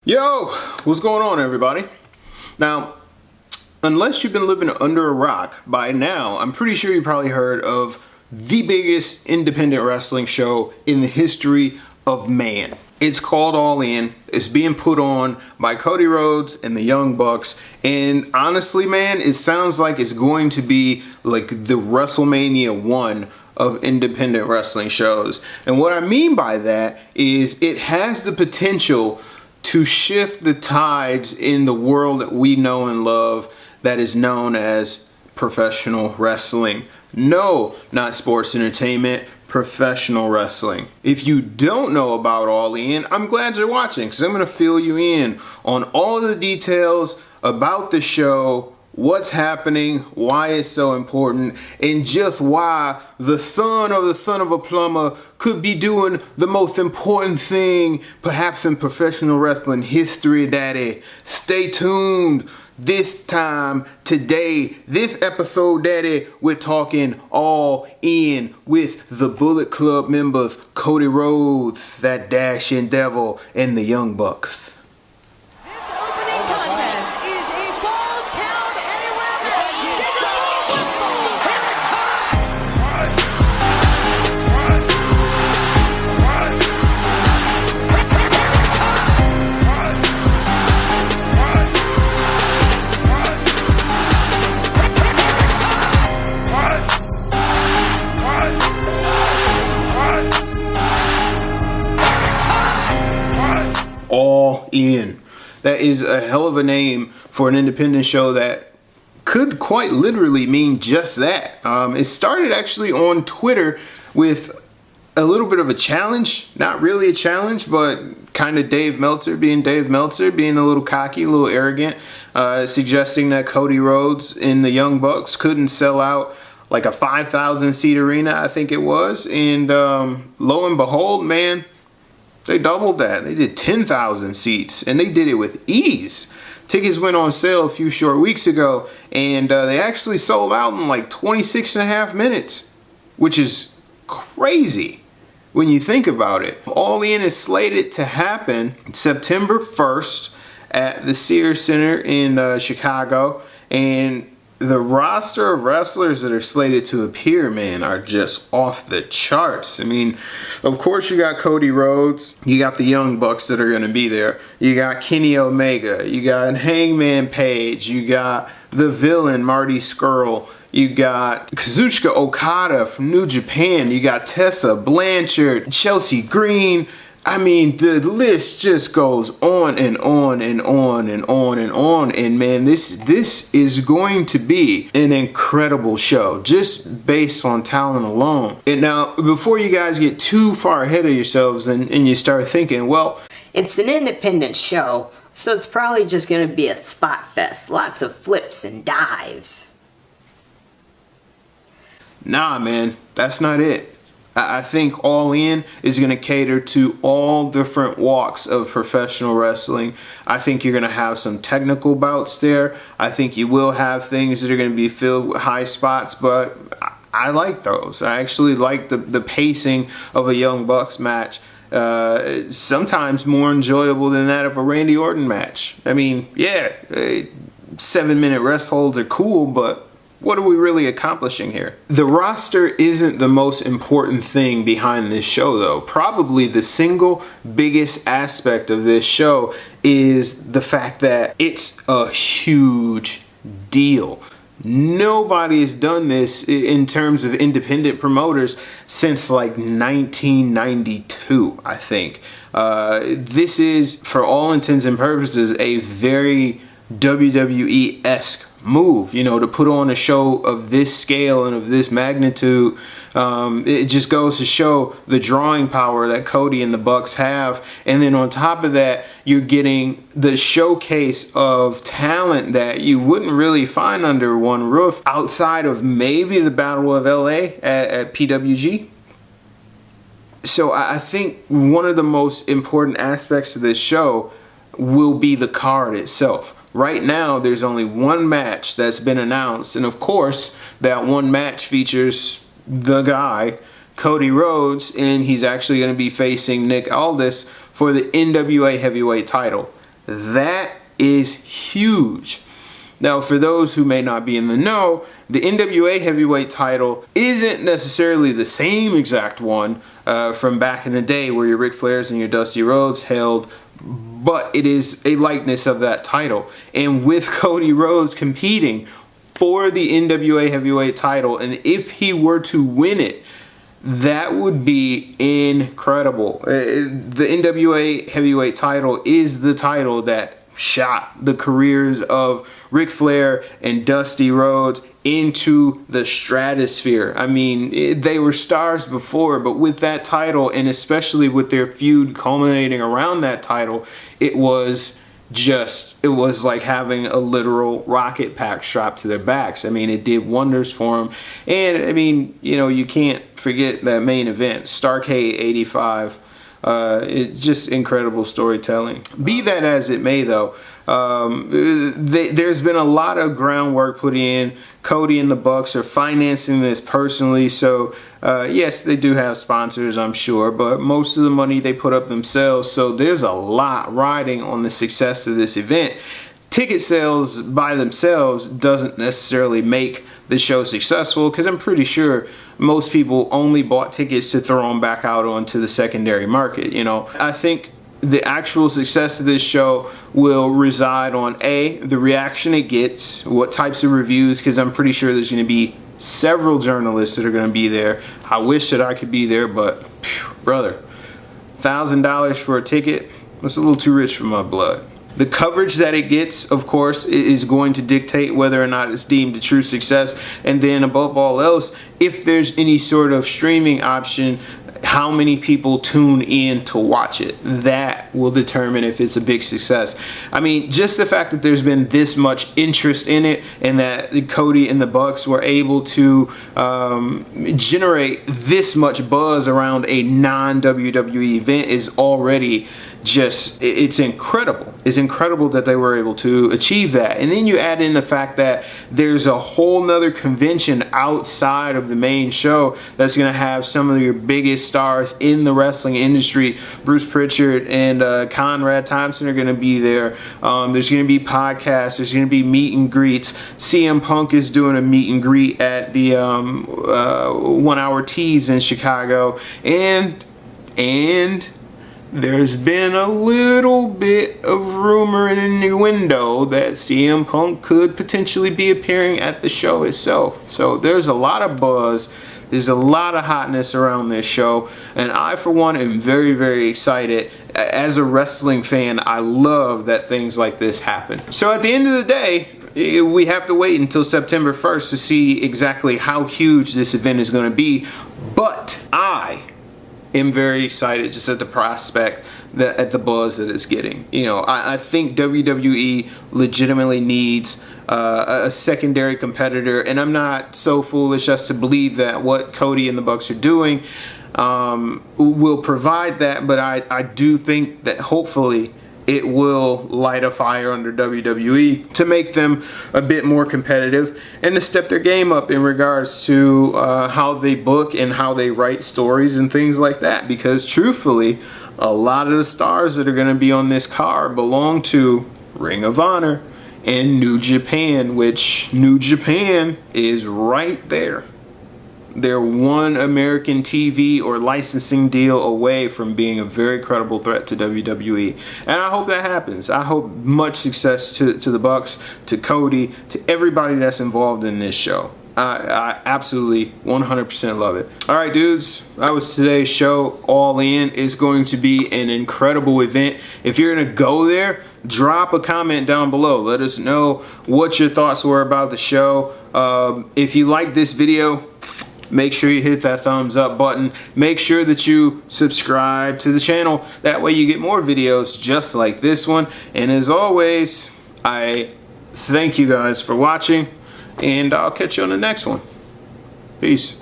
Yo, what's going on, everybody? Now, unless you've been living under a rock by now, I'm pretty sure you probably heard of the biggest independent wrestling show in the history of man. It's called All In. It's being put on by Cody Rhodes and the Young Bucks. And honestly, man, it sounds like it's going to be like the WrestleMania 1 of independent wrestling shows. And what I mean by that is it has the potential to shift the tides in the world that we know and love that is known as professional wrestling. No, not sports entertainment, professional wrestling. If you don't know about All In, I'm glad you're watching because I'm going to fill you in on all of the details about the show, what's happening, why it's so important, and just why the son of a plumber could be doing the most important thing perhaps in professional wrestling history, daddy. Stay tuned. This time, today, this episode, daddy, we're talking All In with the Bullet Club members, Cody Rhodes, that dashing devil, and the Young Bucks. All In. That is a hell of a name for an independent show that could quite literally mean just that. It started actually on Twitter with a little bit of a challenge. Not really a challenge, but kind of Dave Meltzer being a little cocky, a little arrogant, suggesting that Cody Rhodes and the Young Bucks couldn't sell out like a 5,000 seat arena, I think it was. And lo and behold, man, they doubled that. They did 10,000 seats, and they did it with ease. Tickets went on sale a few short weeks ago, and they actually sold out in like 26 and a half minutes, which is crazy when you think about it. All In is slated to happen September 1st at the Sears Center in Chicago, and the roster of wrestlers that are slated to appear, man, are just off the charts. I mean, of course you got Cody Rhodes, you got the Young Bucks that are going to be there, you got Kenny Omega, you got Hangman Page, you got the Villain Marty Scurll, you got Kazuchika Okada from New Japan, you got Tessa Blanchard, Chelsea Green. I mean, the list just goes on and on and on and on and on. And man, this is going to be an incredible show just based on talent alone. And now, before you guys get too far ahead of yourselves and you start thinking, well, it's an independent show, so it's probably just going to be a spot fest. Lots of flips and dives. Nah, man, that's not it. I think All In is going to cater to all different walks of professional wrestling. I think you're going to have some technical bouts there. I think you will have things that are going to be filled with high spots, but I like those. I actually like the pacing of a Young Bucks match. Sometimes more enjoyable than that of a Randy Orton match. I mean, yeah, 7-minute rest holds are cool, but what are we really accomplishing here? The roster isn't the most important thing behind this show, though. Probably the single biggest aspect of this show is the fact that it's a huge deal. Nobody has done this in terms of independent promoters since like 1992, I think. This is, for all intents and purposes, a very WWE-esque move, you know, to put on a show of this scale and of this magnitude. It just goes to show the drawing power that Cody and the Bucks have. And then on top of that, you're getting the showcase of talent that you wouldn't really find under one roof outside of maybe the Battle of LA at PWG. So I think one of the most important aspects of this show will be the card itself. Right now, there's only one match that's been announced, and of course, that one match features the guy, Cody Rhodes, and he's actually going to be facing Nick Aldis for the NWA Heavyweight title. That is huge. Now, for those who may not be in the know, the NWA heavyweight title isn't necessarily the same exact one from back in the day where your Ric Flairs and your Dusty Rhodes held, but it is a likeness of that title. And with Cody Rhodes competing for the NWA heavyweight title, and if he were to win it, that would be incredible. The NWA heavyweight title is the title that shot the careers of Ric Flair and Dusty Rhodes into the stratosphere. I mean, they were stars before, but with that title, and especially with their feud culminating around that title, it was like having a literal rocket pack strapped to their backs. I mean, it did wonders for them. And I mean, you know, you can't forget that main event, Starrcade 85. It's just incredible storytelling. Be that as it may, though, there's been a lot of groundwork put in. Cody and the Bucks are financing this personally, so yes, they do have sponsors, I'm sure, but most of the money they put up themselves, so there's a lot riding on the success of this event. Ticket sales by themselves doesn't necessarily make the show successful, because I'm pretty sure most people only bought tickets to throw them back out onto the secondary market. You know, I think the actual success of this show will reside on the reaction it gets, what types of reviews, because I'm pretty sure there's going to be several journalists that are going to be there. I wish that I could be there, but brother, $1,000 for a ticket, that's a little too rich for my blood. The coverage that it gets, of course, is going to dictate whether or not it's deemed a true success. And then above all else, if there's any sort of streaming option, how many people tune in to watch it. That will determine if it's a big success. I mean, just the fact that there's been this much interest in it, and that Cody and the Bucks were able to generate this much buzz around a non-WWE event is already just, it's incredible. It's incredible that they were able to achieve that. And then you add in the fact that there's a whole nother convention outside of the main show that's going to have some of your biggest stars in the wrestling industry. Bruce Pritchard and Conrad Thompson are going to be there. There's going to be podcasts. There's going to be meet and greets. CM Punk is doing a meet and greet at the 1 Hour Tees in Chicago. And there's been a little bit of rumor and innuendo that CM Punk could potentially be appearing at the show itself. So there's a lot of buzz. There's a lot of hotness around this show. And I, for one, am very, very excited. As a wrestling fan, I love that things like this happen. So at the end of the day, we have to wait until September 1st to see exactly how huge this event is going to be. But I am very excited just at the prospect, at the buzz that it's getting. You know, I think WWE legitimately needs a secondary competitor, and I'm not so foolish as to believe that what Cody and the Bucks are doing will provide that, but I do think that hopefully it will light a fire under WWE to make them a bit more competitive and to step their game up in regards to how they book and how they write stories and things like that. Because truthfully, a lot of the stars that are going to be on this card belong to Ring of Honor and New Japan, which New Japan is right there. They're one American TV or licensing deal away from being a very credible threat to WWE. And I hope that happens. I hope much success to the Bucks, to Cody, to everybody that's involved in this show. I absolutely 100% love it. All right, dudes, that was today's show. All In is going to be an incredible event. If you're going to go there, drop a comment down below. Let us know what your thoughts were about the show. If you like this video, make sure you hit that thumbs up button. Make sure that you subscribe to the channel. That way you get more videos just like this one. And as always, I thank you guys for watching, and I'll catch you on the next one. Peace.